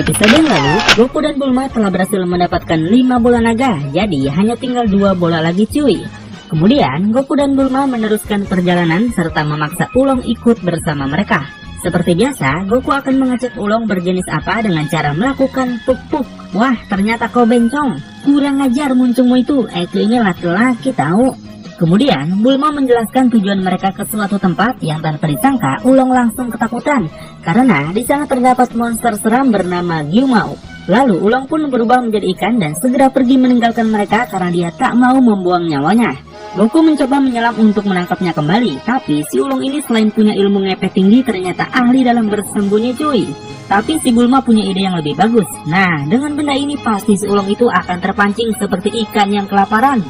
Episode yang lalu, Goku dan Bulma telah berhasil mendapatkan 5 bola naga, jadi hanya tinggal 2 bola lagi cuy. Kemudian, Goku dan Bulma meneruskan perjalanan serta memaksa Ulong ikut bersama mereka. Seperti biasa, Goku akan mengecek Ulong berjenis apa dengan cara melakukan puk-puk. Wah, ternyata kau bencong. Kurang ajar muncungmu itu ini laki-laki tahu. Kemudian, Bulma menjelaskan tujuan mereka ke suatu tempat yang tanpa disangka Ulong langsung ketakutan karena di sana terdapat monster seram bernama Gyumao. Lalu Ulong pun berubah menjadi ikan dan segera pergi meninggalkan mereka karena dia tak mau membuang nyawanya. Goku mencoba menyelam untuk menangkapnya kembali, tapi si Ulong ini selain punya ilmu ngepet tinggi ternyata ahli dalam bersembunyi cuy. Tapi si Bulma punya ide yang lebih bagus. Nah, dengan benda ini pasti si Ulong itu akan terpancing seperti ikan yang kelaparan.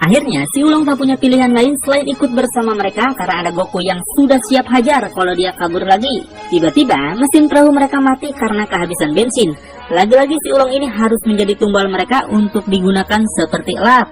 Akhirnya, si Ulong tak punya pilihan lain selain ikut bersama mereka karena ada Goku yang sudah siap hajar kalau dia kabur lagi. Tiba-tiba, mesin perahu mereka mati karena kehabisan bensin. Lagi-lagi si Ulong ini harus menjadi tumbal mereka untuk digunakan seperti lap.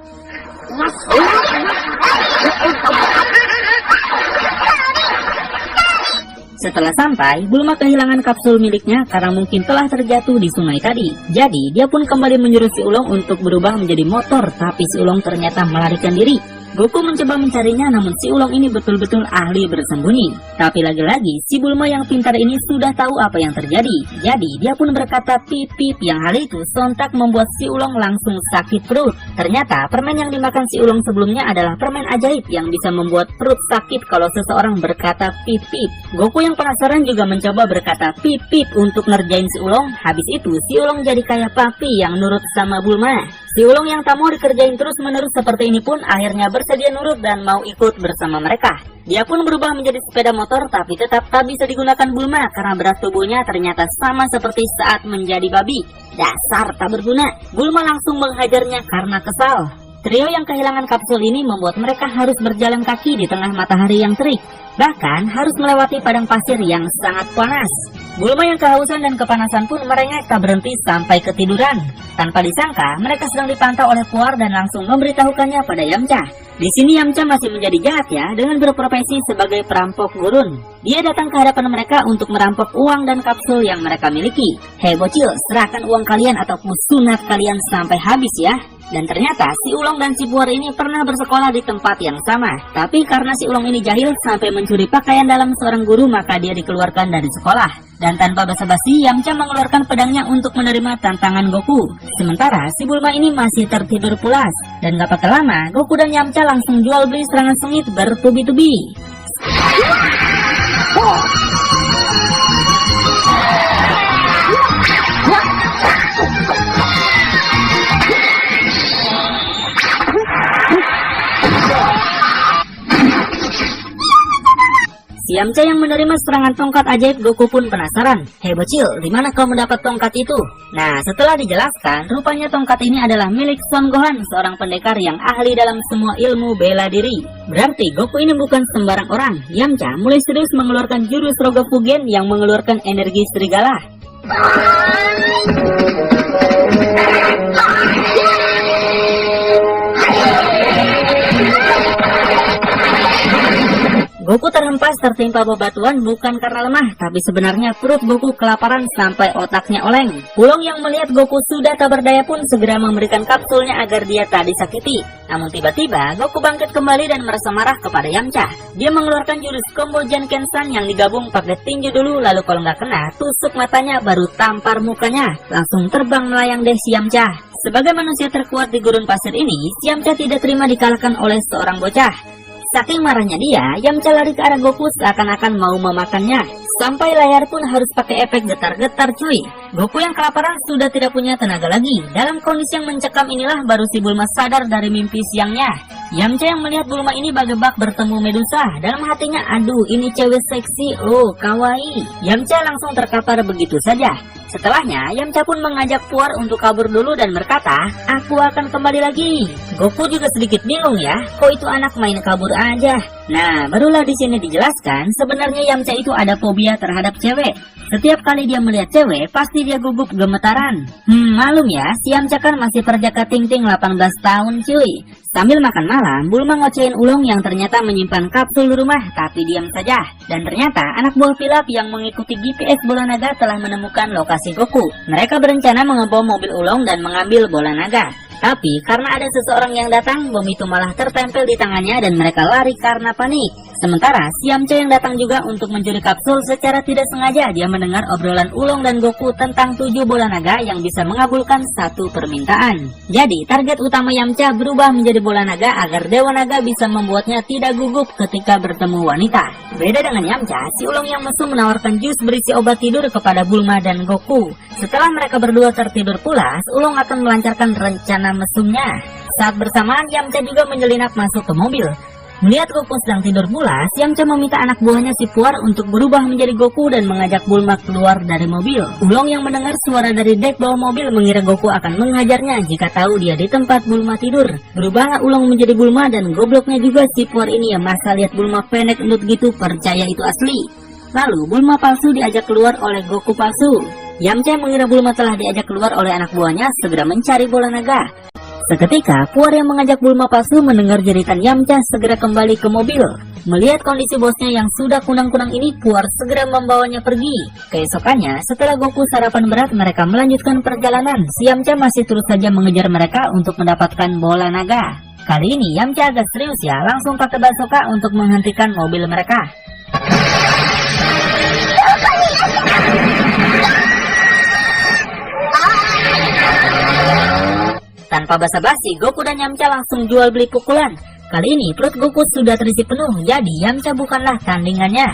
Setelah sampai, Bulma kehilangan kapsul miliknya karena mungkin telah terjatuh di sungai tadi. Jadi, dia pun kembali menyuruh si Ulong untuk berubah menjadi motor, tapi si Ulong ternyata melarikan diri. Goku mencoba mencarinya, namun si Ulong ini betul-betul ahli bersembunyi. Tapi lagi-lagi, si Bulma yang pintar ini sudah tahu apa yang terjadi. Jadi, dia pun berkata pip-pip yang hal itu sontak membuat si Ulong langsung sakit perut. Ternyata, permen yang dimakan si Ulong sebelumnya adalah permen ajaib yang bisa membuat perut sakit kalau seseorang berkata pip-pip. Goku yang penasaran juga mencoba berkata pip-pip untuk ngerjain si Ulong. Habis itu, si Ulong jadi kayak papi yang nurut sama Bulma. Si Ulong yang tak mau dikerjain terus-menerus seperti ini pun akhirnya bersedia nurut dan mau ikut bersama mereka. Dia pun berubah menjadi sepeda motor tapi tetap tak bisa digunakan Bulma karena berat tubuhnya ternyata sama seperti saat menjadi babi. Dasar tak berguna. Bulma langsung menghajarnya karena kesal. Trio yang kehilangan kapsul ini membuat mereka harus berjalan kaki di tengah matahari yang terik. Bahkan harus melewati padang pasir yang sangat panas. Bulma yang kehausan dan kepanasan pun merengek tak berhenti sampai ketiduran. Tanpa disangka, mereka sedang dipantau oleh Puar dan langsung memberitahukannya pada Yamcha. Di sini Yamcha masih menjadi jahat ya, dengan berprofesi sebagai perampok gurun. Dia datang ke hadapan mereka untuk merampok uang dan kapsul yang mereka miliki. Hei bocil, serahkan uang kalian atau kusunat kalian sampai habis ya. Dan ternyata si Ulong dan si Puar ini pernah bersekolah di tempat yang sama. Tapi karena si Ulong ini jahil sampai mencuri pakaian dalam seorang guru, maka dia dikeluarkan dari sekolah. Dan tanpa basa-basi, Yamcha mengeluarkan pedangnya untuk menerima tantangan Goku. Sementara si Bulma ini masih tertidur pulas. Dan gak pakai lama, Goku dan Yamcha langsung jual beli serangan sengit bertubi-tubi. Si Yamcha yang menerima serangan tongkat ajaib Goku pun penasaran. Hei bocil, di mana kau mendapat tongkat itu? Nah, setelah dijelaskan, rupanya tongkat ini adalah milik Son Gohan, seorang pendekar yang ahli dalam semua ilmu bela diri. Berarti Goku ini bukan sembarang orang. Yamcha mulai serius mengeluarkan jurus Roga Fugen yang mengeluarkan energi serigala. Goku terhempas tertimpa bebatuan bukan karena lemah, tapi sebenarnya perut Goku kelaparan sampai otaknya oleng. Ulong yang melihat Goku sudah tak berdaya pun segera memberikan kapsulnya agar dia tak disakiti. Namun tiba-tiba Goku bangkit kembali dan merasa marah kepada Yamcha. Dia mengeluarkan jurus combo Jankensan yang digabung pakai tinju dulu, lalu kalau nggak kena, tusuk matanya baru tampar mukanya. Langsung terbang melayang deh si Yamcha. Sebagai manusia terkuat di gurun pasir ini, si Yamcha tidak terima dikalahkan oleh seorang bocah. Saking marahnya dia, Yamcha lari ke arah Goku seakan-akan mau memakannya. Sampai layar pun harus pakai efek getar-getar cuy. Goku yang kelaparan sudah tidak punya tenaga lagi. Dalam kondisi yang mencekam inilah baru si Bulma sadar dari mimpi siangnya. Yamcha yang melihat Bulma ini bak bertemu Medusa. Dalam hatinya, aduh ini cewek seksi, oh kawaii. Yamcha langsung terkapar begitu saja. Setelahnya, Yamcha pun mengajak Puar untuk kabur dulu dan berkata, aku akan kembali lagi. Goku juga sedikit bingung ya, kok itu anak main kabur aja. Nah, barulah di sini dijelaskan sebenarnya Yamcha itu ada fobia terhadap cewek. Setiap kali dia melihat cewek, pasti dia gugup gemetaran. Malum ya, si Yamcha kan masih perjaka ting-ting 18 tahun cuy. Sambil makan malam, Bulma ngocehin Ulong yang ternyata menyimpan kapsul di rumah, tapi diam saja. Dan ternyata anak buah Pilaf yang mengikuti GPS bola naga telah menemukan lokasi Goku. Mereka berencana mengebom mobil Ulong dan mengambil bola naga. Tapi karena ada seseorang yang datang, bom itu malah tertempel di tangannya dan mereka lari karena panik. Sementara si Yamcha yang datang juga untuk mencuri kapsul, secara tidak sengaja dia mendengar obrolan Ulong dan Goku tentang 7 bola naga yang bisa mengabulkan satu permintaan. Jadi target utama Yamcha berubah menjadi bola naga agar Dewa Naga bisa membuatnya tidak gugup ketika bertemu wanita. Beda dengan Yamcha, si Ulong yang mesum menawarkan jus berisi obat tidur kepada Bulma dan Goku. Setelah mereka berdua tertidur pulas, Ulong akan melancarkan rencana mesumnya. Saat bersamaan, Yamcha juga menyelinap masuk ke mobil. Melihat Goku sedang tidur pulas, Yamcha meminta anak buahnya si Puar untuk berubah menjadi Goku dan mengajak Bulma keluar dari mobil. Ulong yang mendengar suara dari dek bawah mobil mengira Goku akan menghajarnya jika tahu dia di tempat Bulma tidur. Berubahlah Ulong menjadi Bulma dan gobloknya juga si Puar ini yang masa lihat Bulma pendek endut gitu percaya itu asli. Lalu Bulma palsu diajak keluar oleh Goku palsu. Yamcha mengira Bulma telah diajak keluar oleh anak buahnya segera mencari bola naga. Seketika, Puar yang mengajak Bulma palsu mendengar jeritan Yamcha segera kembali ke mobil. Melihat kondisi bosnya yang sudah kunang-kunang ini, Puar segera membawanya pergi. Keesokannya, setelah Goku sarapan berat, mereka melanjutkan perjalanan. Si Yamcha masih terus saja mengejar mereka untuk mendapatkan bola naga. Kali ini Yamcha agak serius ya, langsung pakai bazooka untuk menghentikan mobil mereka. Tanpa basa-basi, Goku dan Yamcha langsung jual beli pukulan. Kali ini perut Goku sudah terisi penuh, jadi Yamcha bukanlah tandingannya.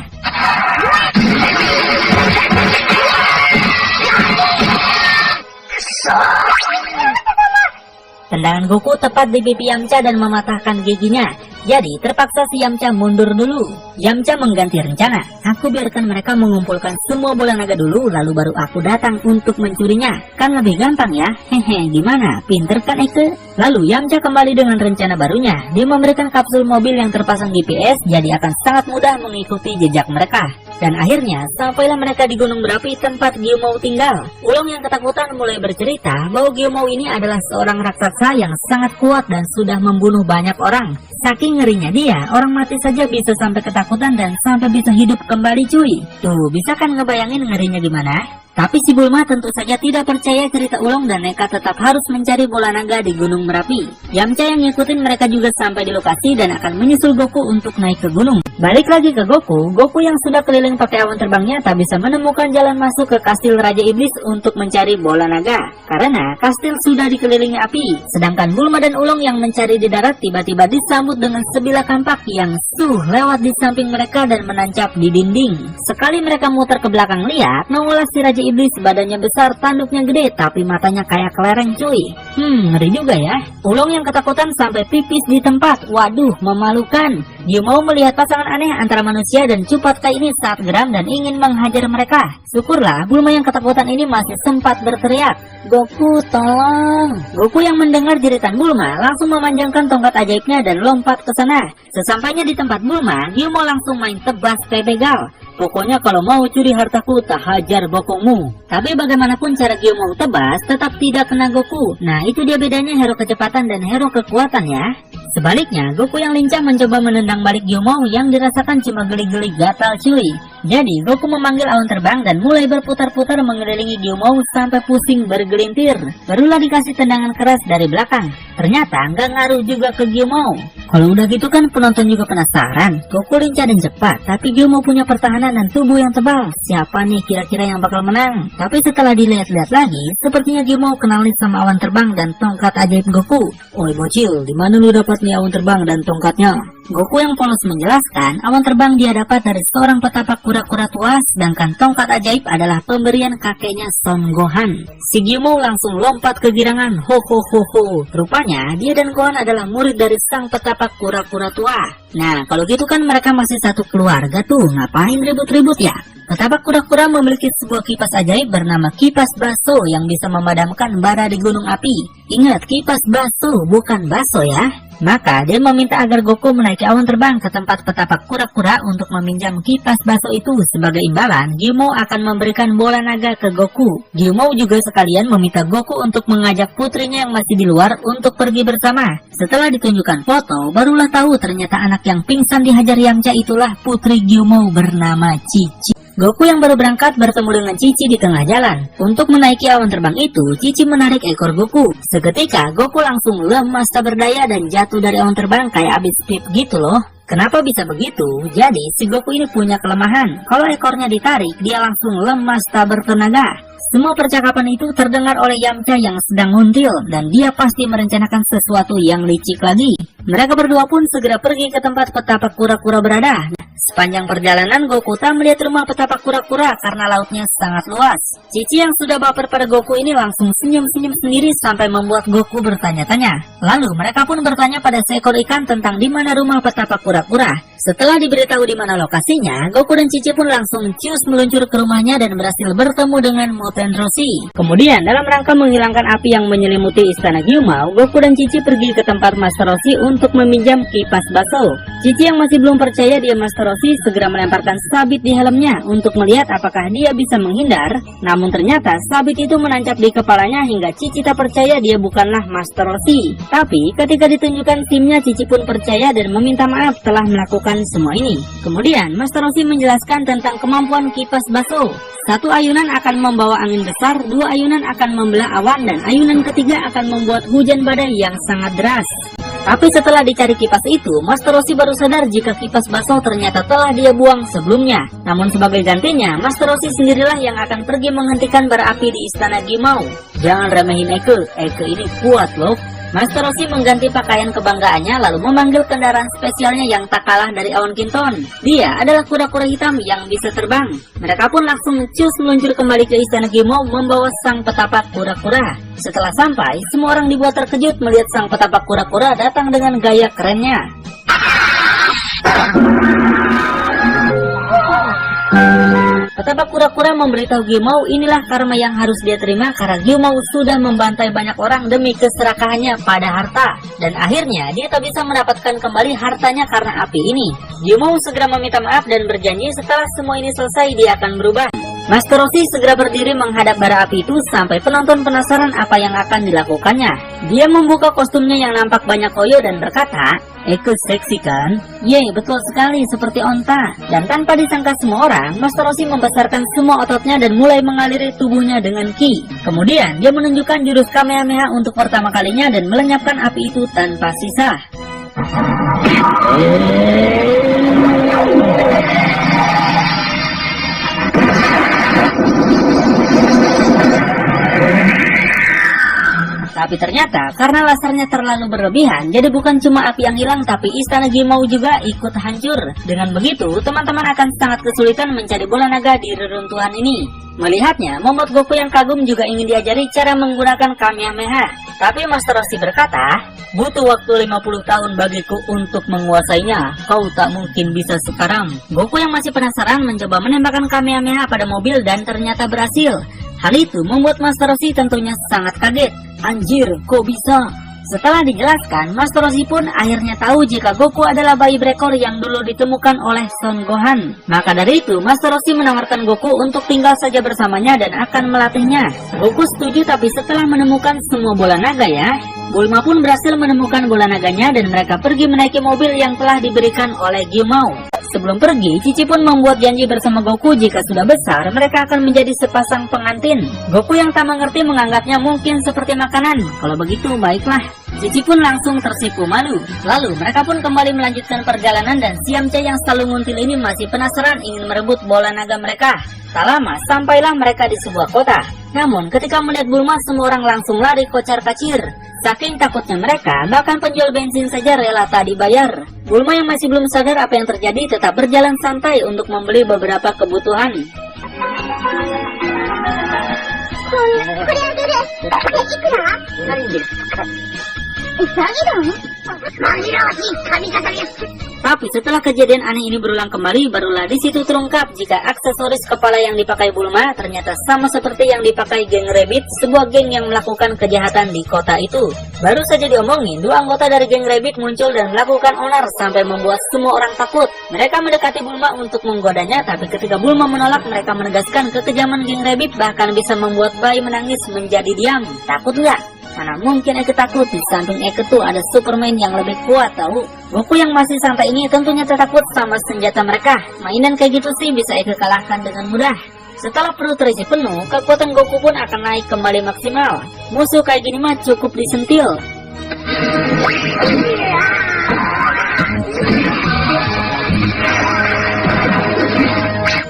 Tendangan Goku tepat di pipi Yamcha dan mematahkan giginya. Jadi terpaksa si Yamcha mundur dulu. Yamcha mengganti rencana. Aku biarkan mereka mengumpulkan semua bola naga dulu, lalu baru aku datang untuk mencurinya. Kan lebih gampang ya. Hehe, gimana? Pinter kan Eke? Lalu Yamcha kembali dengan rencana barunya. Dia memberikan kapsul mobil yang terpasang GPS, jadi akan sangat mudah mengikuti jejak mereka. Dan akhirnya sampailah mereka di gunung berapi tempat Gyumou tinggal. Ulong yang ketakutan mulai bercerita bahwa Gyumou ini adalah seorang raksasa yang sangat kuat dan sudah membunuh banyak orang. Saking ngerinya dia, orang mati saja bisa sampai ketakutan dan sampai bisa hidup kembali cuy. Tuh, bisa kan ngebayangin ngerinya gimana? Tapi si Bulma tentu saja tidak percaya cerita Ulong dan nekat tetap harus mencari bola naga di Gunung Merapi. Yamcha yang ngikutin mereka juga sampai di lokasi dan akan menyusul Goku untuk naik ke gunung. Balik lagi ke Goku, Goku yang sudah keliling pakai awan terbangnya tak bisa menemukan jalan masuk ke kastil Raja Iblis untuk mencari bola naga. Karena kastil sudah dikelilingi api. Sedangkan Bulma dan Ulong yang mencari di darat tiba-tiba disambut dengan sebilah kampak yang lewat di samping mereka dan menancap di dinding. Sekali mereka muter ke belakang lihat, nongollah si Raja Iblis, badannya besar, tanduknya gede, tapi matanya kayak kelereng cuy. Ngeri juga ya. Ulong yang ketakutan sampai pipis di tempat. Waduh, memalukan. Dia mau melihat pasangan aneh antara manusia dan Cupatka ini saat geram dan ingin menghajar mereka. Syukurlah Bulma yang ketakutan ini masih sempat berteriak, "Goku, tolong!" Goku yang mendengar jeritan Bulma langsung memanjangkan tongkat ajaibnya dan lompat ke sana. Sesampainya di tempat Bulma, dia mau langsung main tebas kayak begal. Pokoknya kalau mau curi hartaku, tak hajar bokongmu. Tapi bagaimanapun cara Gyumou tebas, tetap tidak kena Goku. Nah, itu dia bedanya hero kecepatan dan hero kekuatan ya. Sebaliknya, Goku yang lincah mencoba menendang balik Gyumou yang dirasakan cuma geli-geli gatal cuy. Jadi, Goku memanggil awan terbang dan mulai berputar-putar mengelilingi Gyumou sampai pusing bergelintir. Barulah dikasih tendangan keras dari belakang. Ternyata nggak ngaruh juga ke Gyumou. Kalau udah gitu kan penonton juga penasaran. Goku lincah dan cepat, tapi Gyumou punya pertahanan dan tubuh yang tebal. Siapa nih kira-kira yang bakal menang? Tapi setelah dilihat-lihat lagi, sepertinya Gyumou kenal nih sama awan terbang dan tongkat ajaib Goku. Oi bocil, di mana lu dapat nih awan terbang dan tongkatnya? Goku yang polos menjelaskan, awan terbang dia dapat dari seorang petapa kura-kura tua, sedangkan tongkat ajaib adalah pemberian kakeknya Son Gohan. Si Gyumou langsung lompat kegirangan, ho ho ho ho. Rupanya dia dan Gohan adalah murid dari sang petapa kura-kura tua. Nah, kalau gitu kan mereka masih satu keluarga tuh, ngapain ribut-ribut ya? Petapa kura-kura memiliki sebuah kipas ajaib bernama kipas baso yang bisa memadamkan bara di gunung api. Ingat, kipas baso bukan baso ya. Maka dia meminta agar Goku menaiki awan terbang ke tempat petapak kura-kura untuk meminjam kipas baso itu. Sebagai imbalan, Gyumou akan memberikan bola naga ke Goku. Gyumou juga sekalian meminta Goku untuk mengajak putrinya yang masih di luar untuk pergi bersama. Setelah ditunjukkan foto, barulah tahu ternyata anak yang pingsan dihajar Yamcha itulah putri Gyumou bernama Cici. Goku yang baru berangkat bertemu dengan Cici di tengah jalan. Untuk menaiki awan terbang itu, Cici menarik ekor Goku. Seketika, Goku langsung lemas tak berdaya dan jatuh dari awan terbang kayak abis pip gitu loh. Kenapa bisa begitu? Jadi, si Goku ini punya kelemahan. Kalau ekornya ditarik, dia langsung lemas tak bertenaga. Semua percakapan itu terdengar oleh Yamcha yang sedang nguntil, dan dia pasti merencanakan sesuatu yang licik lagi. Mereka berdua pun segera pergi ke tempat petapak kura-kura berada. Sepanjang perjalanan, Goku tak melihat rumah petapak kura-kura karena lautnya sangat luas. Cici yang sudah baper pada Goku ini langsung senyum-senyum sendiri sampai membuat Goku bertanya-tanya. Lalu mereka pun bertanya pada seekor ikan tentang di mana rumah petapak kura-kura. Setelah diberitahu di mana lokasinya, Goku dan Cici pun langsung cius meluncur ke rumahnya dan berhasil bertemu dengan Muten Roshi. Kemudian, dalam rangka menghilangkan api yang menyelimuti istana Gyumou, Goku dan Cici pergi ke tempat Master Roshi untuk meminjam kipas baso. Cici yang masih belum percaya dia Master Roshi segera melemparkan sabit di helmnya untuk melihat apakah dia bisa menghindar. Namun ternyata sabit itu menancap di kepalanya hingga Cici tak percaya dia bukanlah Master Roshi. Tapi ketika ditunjukkan SIM-nya, Cici pun percaya dan meminta maaf telah melakukan semua ini. Kemudian Master Roshi menjelaskan tentang kemampuan kipas baso. Satu ayunan akan membawa angin besar, dua ayunan akan membelah awan, dan ayunan ketiga akan membuat hujan badai yang sangat deras. Tapi setelah dicari kipas itu, Master Roshi baru sadar jika kipas baso ternyata telah dia buang sebelumnya. Namun sebagai gantinya, Master Roshi sendirilah yang akan pergi menghentikan bara api di istana Gyumou. Jangan remehin Eke ini kuat loh. Master Roshi mengganti pakaian kebanggaannya lalu memanggil kendaraan spesialnya yang tak kalah dari awan kinton. Dia adalah kura-kura hitam yang bisa terbang. Mereka pun langsung cus meluncur kembali ke istana Gyumou membawa sang petapak kura-kura. Setelah sampai, semua orang dibuat terkejut melihat sang petapak kura-kura datang dengan gaya kerennya. Petapak kura-kura memberitahu Gyumou inilah karma yang harus dia terima karena Gyumou sudah membantai banyak orang demi keserakahannya pada harta. Dan akhirnya dia tak bisa mendapatkan kembali hartanya karena api ini. Gyumou segera meminta maaf dan berjanji setelah semua ini selesai dia akan berubah. Master Roshi segera berdiri menghadap bara api itu sampai penonton penasaran apa yang akan dilakukannya. Dia membuka kostumnya yang nampak banyak koyo dan berkata, "Eke seksi kan? Ye, betul sekali seperti onta." Dan tanpa disangka semua orang, Master Roshi membesarkan semua ototnya dan mulai mengaliri tubuhnya dengan ki. Kemudian dia menunjukkan jurus Kamehameha untuk pertama kalinya dan melenyapkan api itu tanpa sisa. Tapi ternyata karena lasernya terlalu berlebihan, jadi bukan cuma api yang hilang tapi istana Gyumou juga ikut hancur. Dengan begitu, teman-teman akan sangat kesulitan mencari bola naga di reruntuhan ini. Melihatnya, membuat Goku yang kagum juga ingin diajari cara menggunakan Kamehameha. Tapi Master Roshi berkata, "Butuh waktu 50 tahun bagiku untuk menguasainya. Kau tak mungkin bisa sekarang." Goku yang masih penasaran mencoba menembakkan Kamehameha pada mobil dan ternyata berhasil. Hal itu membuat Master Roshi tentunya sangat kaget. Anjir, kok bisa? Setelah dijelaskan, Master Roshi pun akhirnya tahu jika Goku adalah bayi berekor yang dulu ditemukan oleh Son Gohan. Maka dari itu, Master Roshi menawarkan Goku untuk tinggal saja bersamanya dan akan melatihnya. Goku setuju tapi setelah menemukan semua bola naga ya. Bulma pun berhasil menemukan bola naganya dan mereka pergi menaiki mobil yang telah diberikan oleh Gyumou. Sebelum pergi, Cici pun membuat janji bersama Goku jika sudah besar mereka akan menjadi sepasang pengantin. Goku yang tak mengerti menganggapnya mungkin seperti makanan. Kalau begitu baiklah. Cici pun langsung tersipu malu. Lalu mereka pun kembali melanjutkan perjalanan dan si Yamcha yang selalu nguntil ini masih penasaran ingin merebut bola naga mereka. Tak lama sampailah mereka di sebuah kota. Namun ketika melihat Bulma semua orang langsung lari kocar-kacir. Saking takutnya mereka, bahkan penjual bensin saja rela tak dibayar. Bulma yang masih belum sadar apa yang terjadi tetap berjalan santai untuk membeli beberapa kebutuhan. Tapi setelah kejadian aneh ini berulang kembali, barulah di situ terungkap jika aksesoris kepala yang dipakai Bulma ternyata sama seperti yang dipakai geng Rabbit, sebuah geng yang melakukan kejahatan di kota itu. Baru saja diomongin, dua anggota dari geng Rabbit muncul dan melakukan onar sampai membuat semua orang takut. Mereka mendekati Bulma untuk menggodanya, tapi ketika Bulma menolak, mereka menegaskan kekejaman geng Rabbit bahkan bisa membuat bayi menangis menjadi diam. Takut nggak? Mana mungkin Eke takut, di samping Eke tuh ada Superman yang lebih kuat tahu. Goku yang masih santai ini tentunya takut sama senjata mereka. Mainan kayak gitu sih bisa Eke kalahkan dengan mudah. Setelah perut terisi penuh, kekuatan Goku pun akan naik kembali maksimal. Musuh kayak gini mah cukup disentil.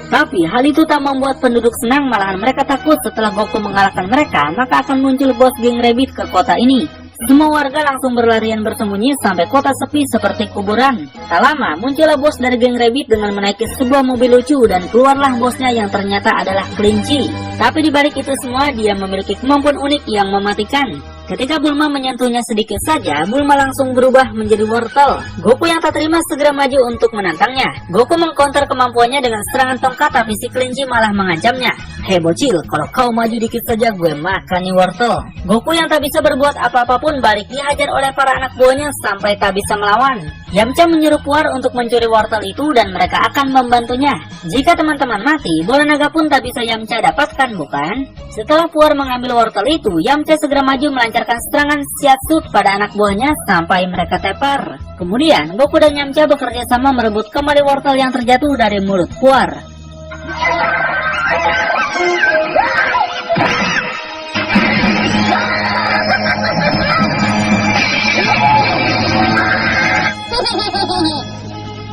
Tapi hal itu tak membuat penduduk senang, malahan mereka takut setelah Goku mengalahkan mereka, maka akan muncul bos geng Rabbit ke kota ini. Semua warga langsung berlarian bersembunyi sampai kota sepi seperti kuburan. Tak lama, muncullah bos dari geng Rabbit dengan menaiki sebuah mobil lucu dan keluarlah bosnya yang ternyata adalah kelinci. Tapi dibalik itu semua, dia memiliki kemampuan unik yang mematikan. Ketika Bulma menyentuhnya sedikit saja, Bulma langsung berubah menjadi wortel. Goku yang tak terima segera maju untuk menantangnya. Goku mengcounter kemampuannya dengan serangan tongkat, tapi si kelinci malah mengancamnya. Hei bocil, kalau kau maju dikit saja gue makan nih wortel. Goku yang tak bisa berbuat apa-apa pun balik dihajar oleh para anak buahnya sampai tak bisa melawan. Yamcha menyuruh Puar untuk mencuri wortel itu dan mereka akan membantunya. Jika teman-teman mati, bola naga pun tak bisa Yamcha dapatkan, bukan? Setelah Puar mengambil wortel itu, Yamcha segera maju melancarkan serangan Shiatsu pada anak buahnya sampai mereka tepar. Kemudian, Goku dan Yamcha bekerja sama merebut kembali wortel yang terjatuh dari mulut Puar.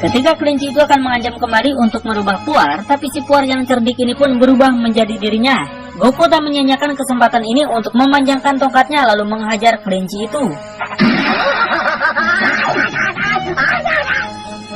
Ketika kelinci itu akan mengancam kembali untuk merubah Puar, tapi si Puar yang cerdik ini pun berubah menjadi dirinya. Goku tak menyia-nyiakan kesempatan ini untuk memanjangkan tongkatnya lalu menghajar kelinci itu.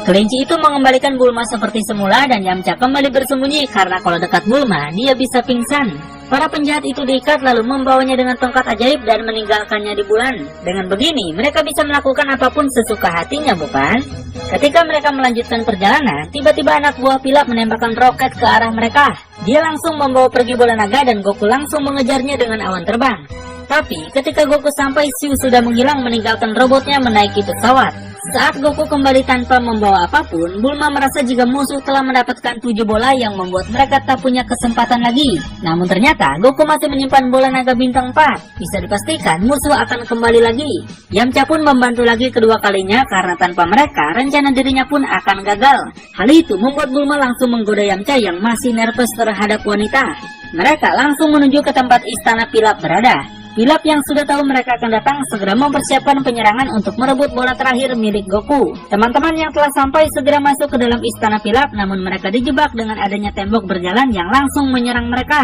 Kelinci itu mengembalikan Bulma seperti semula dan Yamcha kembali bersembunyi karena kalau dekat Bulma dia bisa pingsan. Para penjahat itu diikat lalu membawanya dengan tongkat ajaib dan meninggalkannya di bulan. Dengan begini mereka bisa melakukan apapun sesuka hatinya, bukan? Ketika mereka melanjutkan perjalanan, tiba-tiba anak buah Pilaf menembakkan roket ke arah mereka. Dia langsung membawa pergi bola naga dan Goku langsung mengejarnya dengan awan terbang. Tapi ketika Goku sampai, Shu sudah menghilang meninggalkan robotnya menaiki pesawat. Saat Goku kembali tanpa membawa apapun, Bulma merasa jika musuh telah mendapatkan 7 bola yang membuat mereka tak punya kesempatan lagi. Namun ternyata Goku masih menyimpan bola naga bintang 4. Bisa dipastikan musuh akan kembali lagi. Yamcha pun membantu lagi kedua kalinya karena tanpa mereka rencana dirinya pun akan gagal. Hal itu membuat Bulma langsung menggoda Yamcha yang masih nervous terhadap wanita. Mereka langsung menuju ke tempat istana Pilaf berada. Pilaf yang sudah tahu mereka akan datang segera mempersiapkan penyerangan untuk merebut bola terakhir milik Goku. Teman-teman yang telah sampai segera masuk ke dalam istana Pilaf, namun mereka dijebak dengan adanya tembok berjalan yang langsung menyerang mereka.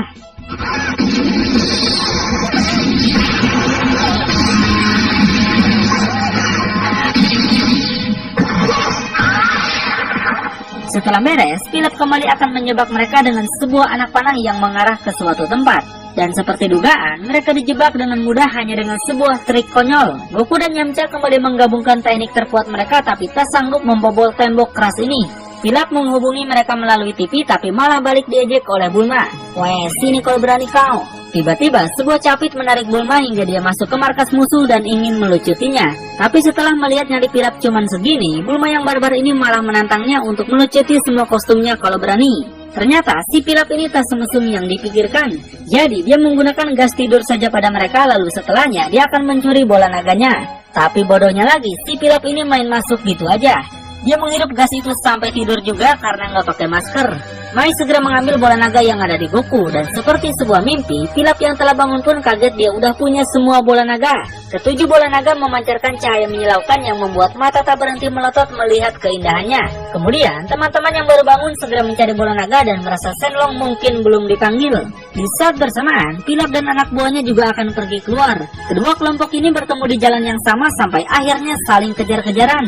Setelah beres, Pilaf kembali akan menjebak mereka dengan sebuah anak panah yang mengarah ke suatu tempat. Dan seperti dugaan, mereka dijebak dengan mudah hanya dengan sebuah trik konyol. Goku dan Yamcha kembali menggabungkan teknik terkuat mereka tapi tak sanggup membobol tembok keras ini. Pilaf menghubungi mereka melalui TV tapi malah balik diejek oleh Bulma. Weh, sini kalau berani kau. Tiba-tiba sebuah capit menarik Bulma hingga dia masuk ke markas musuh dan ingin melucutinya. Tapi setelah melihat nyali Pilaf cuman segini, Bulma yang barbar ini malah menantangnya untuk melucuti semua kostumnya kalau berani. Ternyata si Pilaf ini tak semesum yang dipikirkan. Jadi dia menggunakan gas tidur saja pada mereka, lalu setelahnya dia akan mencuri bola naganya. Tapi bodohnya lagi, si Pilaf ini main masuk gitu aja. Dia menghirup gas itu sampai tidur juga karena nggak pakai masker. Mai segera mengambil bola naga yang ada di Goku dan seperti sebuah mimpi, Pilaf yang telah bangun pun kaget dia udah punya semua bola naga. Ketujuh bola naga memancarkan cahaya menyilaukan yang membuat mata tak berhenti melotot melihat keindahannya. Kemudian teman-teman yang baru bangun segera mencari bola naga dan merasa Shenlong mungkin belum dipanggil. Di saat bersamaan, Pilaf dan anak buahnya juga akan pergi keluar. Kedua kelompok ini bertemu di jalan yang sama sampai akhirnya saling kejar-kejaran.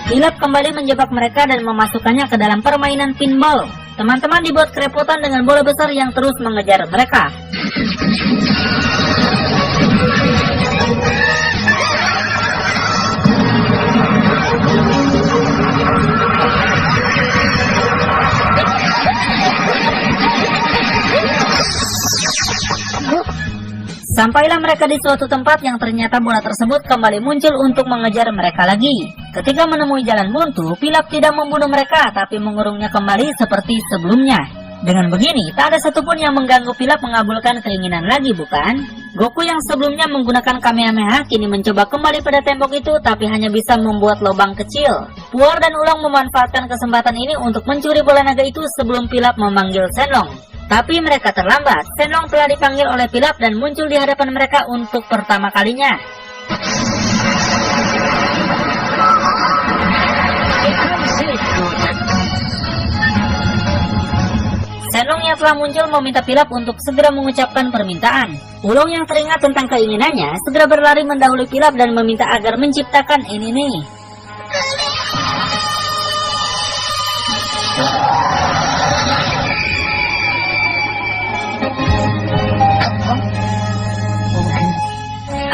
Pilaf kembali menjebak mereka dan memasukkannya ke dalam permainan pinball. Teman-teman dibuat kerepotan dengan bola besar yang terus mengejar mereka. Sampailah mereka di suatu tempat yang ternyata bola tersebut kembali muncul untuk mengejar mereka lagi. Ketika menemui jalan buntu, Pilaf tidak membunuh mereka tapi mengurungnya kembali seperti sebelumnya. Dengan begini, tak ada satupun yang mengganggu Pilaf mengabulkan keinginan lagi, bukan? Goku yang sebelumnya menggunakan Kamehameha kini mencoba kembali pada tembok itu tapi hanya bisa membuat lubang kecil. Puar dan Ulang memanfaatkan kesempatan ini untuk mencuri bola naga itu sebelum Pilaf memanggil Shenlong. Tapi mereka terlambat. Shenlong telah dipanggil oleh Pilaf dan muncul di hadapan mereka untuk pertama kalinya. Shenlong yang telah muncul meminta Pilaf untuk segera mengucapkan permintaan. Ulong yang teringat tentang keinginannya segera berlari mendahului Pilaf dan meminta agar menciptakan ini.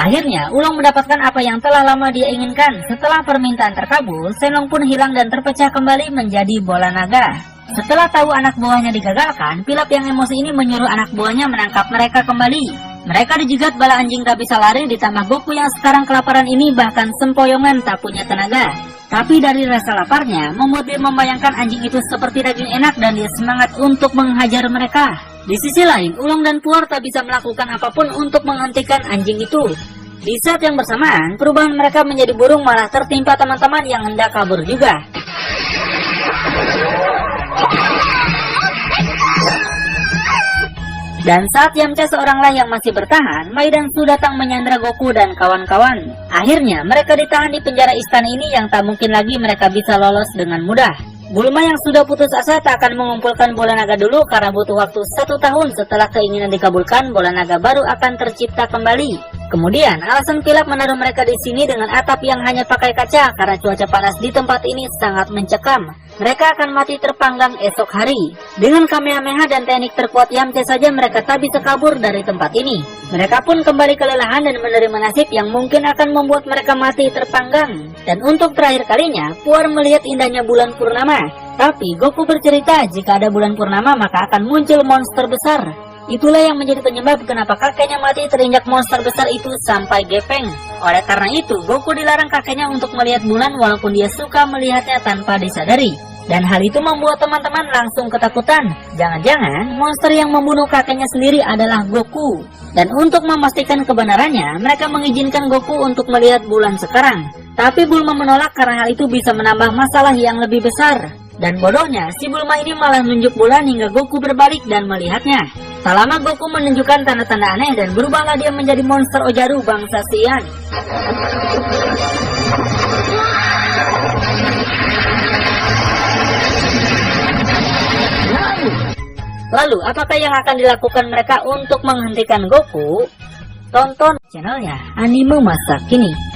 Akhirnya, Ulong mendapatkan apa yang telah lama dia inginkan. Setelah permintaan terkabul, Shenlong pun hilang dan terpecah kembali menjadi bola naga. Setelah tahu anak buahnya digagalkan, Pilaf yang emosi ini menyuruh anak buahnya menangkap mereka kembali. Mereka dijegat bala anjing tak bisa lari, ditambah Goku yang sekarang kelaparan ini bahkan sempoyongan tak punya tenaga. Tapi dari rasa laparnya, membuat dia membayangkan anjing itu seperti daging enak dan dia semangat untuk menghajar mereka. Di sisi lain, Ulong dan Puar tak bisa melakukan apapun untuk menghentikan anjing itu. Di saat yang bersamaan, perubahan mereka menjadi burung malah tertimpa teman-teman yang hendak kabur juga. Dan saat Yamcha seoranglah yang masih bertahan, Mai dan Su datang menyandra Goku dan kawan-kawan. Akhirnya, mereka ditahan di penjara istana ini yang tak mungkin lagi mereka bisa lolos dengan mudah. Bulma yang sudah putus asa tak akan mengumpulkan bola naga dulu karena butuh waktu 1 tahun setelah keinginan dikabulkan, bola naga baru akan tercipta kembali. Kemudian, alasan Pilaf menaruh mereka di sini dengan atap yang hanya pakai kaca karena cuaca panas di tempat ini sangat mencekam. Mereka akan mati terpanggang esok hari. Dengan Kamehameha dan teknik terkuat Yamcha saja mereka tak bisa kabur dari tempat ini. Mereka pun kembali kelelahan dan menerima nasib yang mungkin akan membuat mereka mati terpanggang. Dan untuk terakhir kalinya, Puar melihat indahnya bulan purnama. Tapi Goku bercerita jika ada bulan purnama maka akan muncul monster besar. Itulah yang menjadi penyebab kenapa kakeknya mati terinjak monster besar itu sampai gepeng. Oleh karena itu, Goku dilarang kakeknya untuk melihat bulan walaupun dia suka melihatnya tanpa disadari. Dan hal itu membuat teman-teman langsung ketakutan. Jangan-jangan monster yang membunuh kakeknya sendiri adalah Goku. Dan untuk memastikan kebenarannya, mereka mengizinkan Goku untuk melihat bulan sekarang. Tapi Bulma menolak karena hal itu bisa menambah masalah yang lebih besar. Dan bodohnya, si Bulma ini malah menunjuk bulan hingga Goku berbalik dan melihatnya. Tak lama Goku menunjukkan tanda-tanda aneh dan berubahlah dia menjadi monster Ojaru bangsa Saiyan. Lalu, apakah yang akan dilakukan mereka untuk menghentikan Goku? Tonton channelnya Anime Masa Kini.